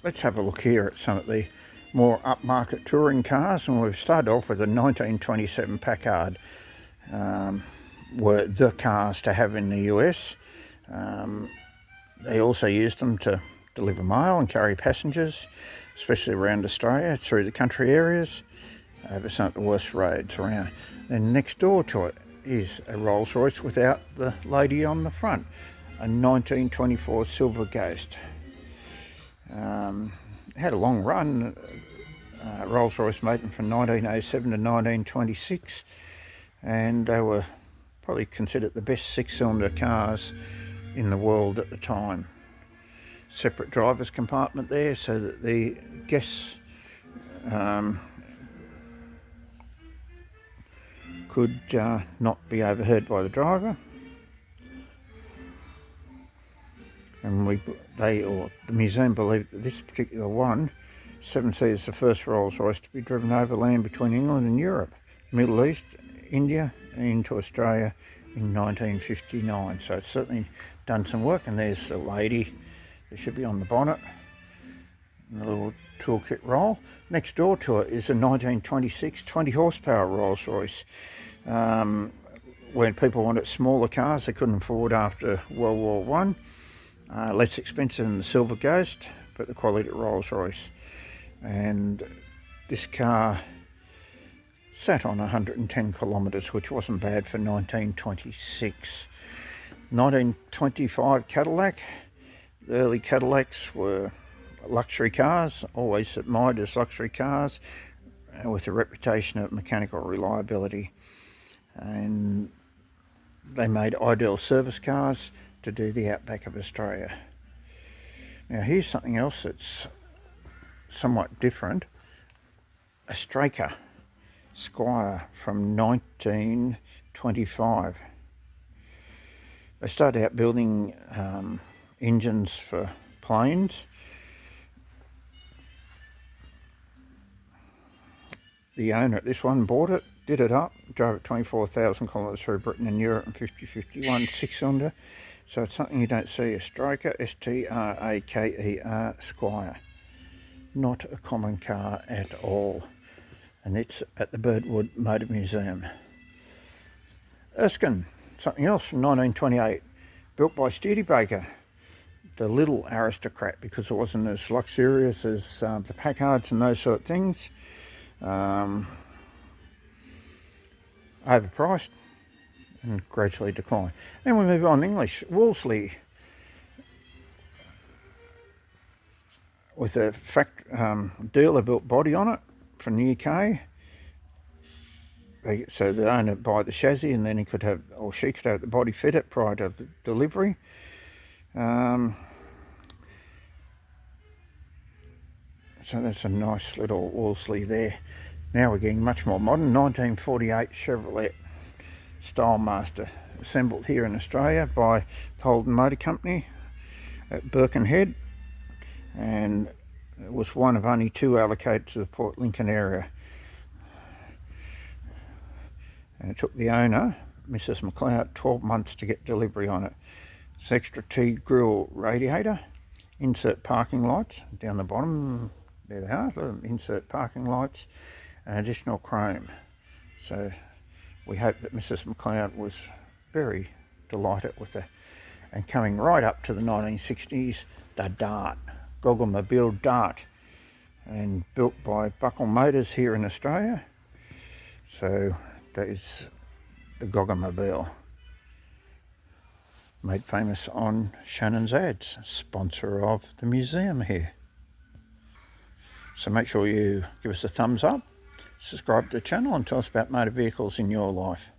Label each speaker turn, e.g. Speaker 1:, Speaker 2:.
Speaker 1: Let's have a look here at some of the more upmarket touring cars, and we've started off with a 1927 Packard. Were the cars to have in the US. They also used them to deliver mail and carry passengers, especially around Australia through the country areas over some of the worst roads around. Then next door to it is a Rolls Royce without the lady on the front, a 1924 Silver Ghost. Had a long run. Rolls Royce made them from 1907 to 1926, and they were probably considered the best six-cylinder cars in the world at the time. Separate driver's compartment there so that the guests could not be overheard by the driver. And the museum believed that this particular one, 7C, is the first Rolls Royce to be driven overland between England and Europe, Middle East, India, and into Australia in 1959. So it's certainly done some work. And there's the lady that should be on the bonnet, and a little toolkit roll. Next door to it is a 1926 20 horsepower Rolls Royce. When people wanted smaller cars they couldn't afford after World War One. Less expensive than the Silver Ghost, but the quality of Rolls Royce. And this car sat on 110 kilometres, which wasn't bad for 1926. 1925 Cadillac. The early Cadillacs were luxury cars, always admired as luxury cars, with a reputation of mechanical reliability. And they made ideal service cars to do the outback of Australia. Now here's something else that's somewhat different. A Straker Squire from 1925. They started out building engines for planes. The owner at this one bought it, did it up, drove it 24,000 kilometres through Britain and Europe in 50-51 six-cylinder. So it's something you don't see. A Straker, S-T-R-A-K-E-R, Squire. Not a common car at all. And it's at the Birdwood Motor Museum. Erskine, something else from 1928, built by Studebaker. The little aristocrat, because it wasn't as luxurious as the Packards and those sort of things. Overpriced and gradually decline. Then we move on. English, Wolseley, with a dealer built body on it from the UK. So the owner would buy the chassis, and then he could have, or she could have, the body fitted prior to the delivery. So that's a nice little Wolseley there. Now we're getting much more modern. 1948 Chevrolet Stylemaster, assembled here in Australia by the Holden Motor Company at Birkenhead, and it was one of only two allocated to the Port Lincoln area. And it took the owner, Mrs. McLeod, 12 months to get delivery on it. It's extra T grille radiator, insert parking lights down the bottom, there they are, insert parking lights, and additional chrome. So we hope that Mrs. McLeod was very delighted with it. And coming right up to the 1960s, the Dart, Gogglemobile Dart, and built by Buckle Motors here in Australia. So that is the Gogglemobile, made famous on Shannon's Ads, sponsor of the museum here. So make sure you give us a thumbs up, subscribe to the channel, and tell us about motor vehicles in your life.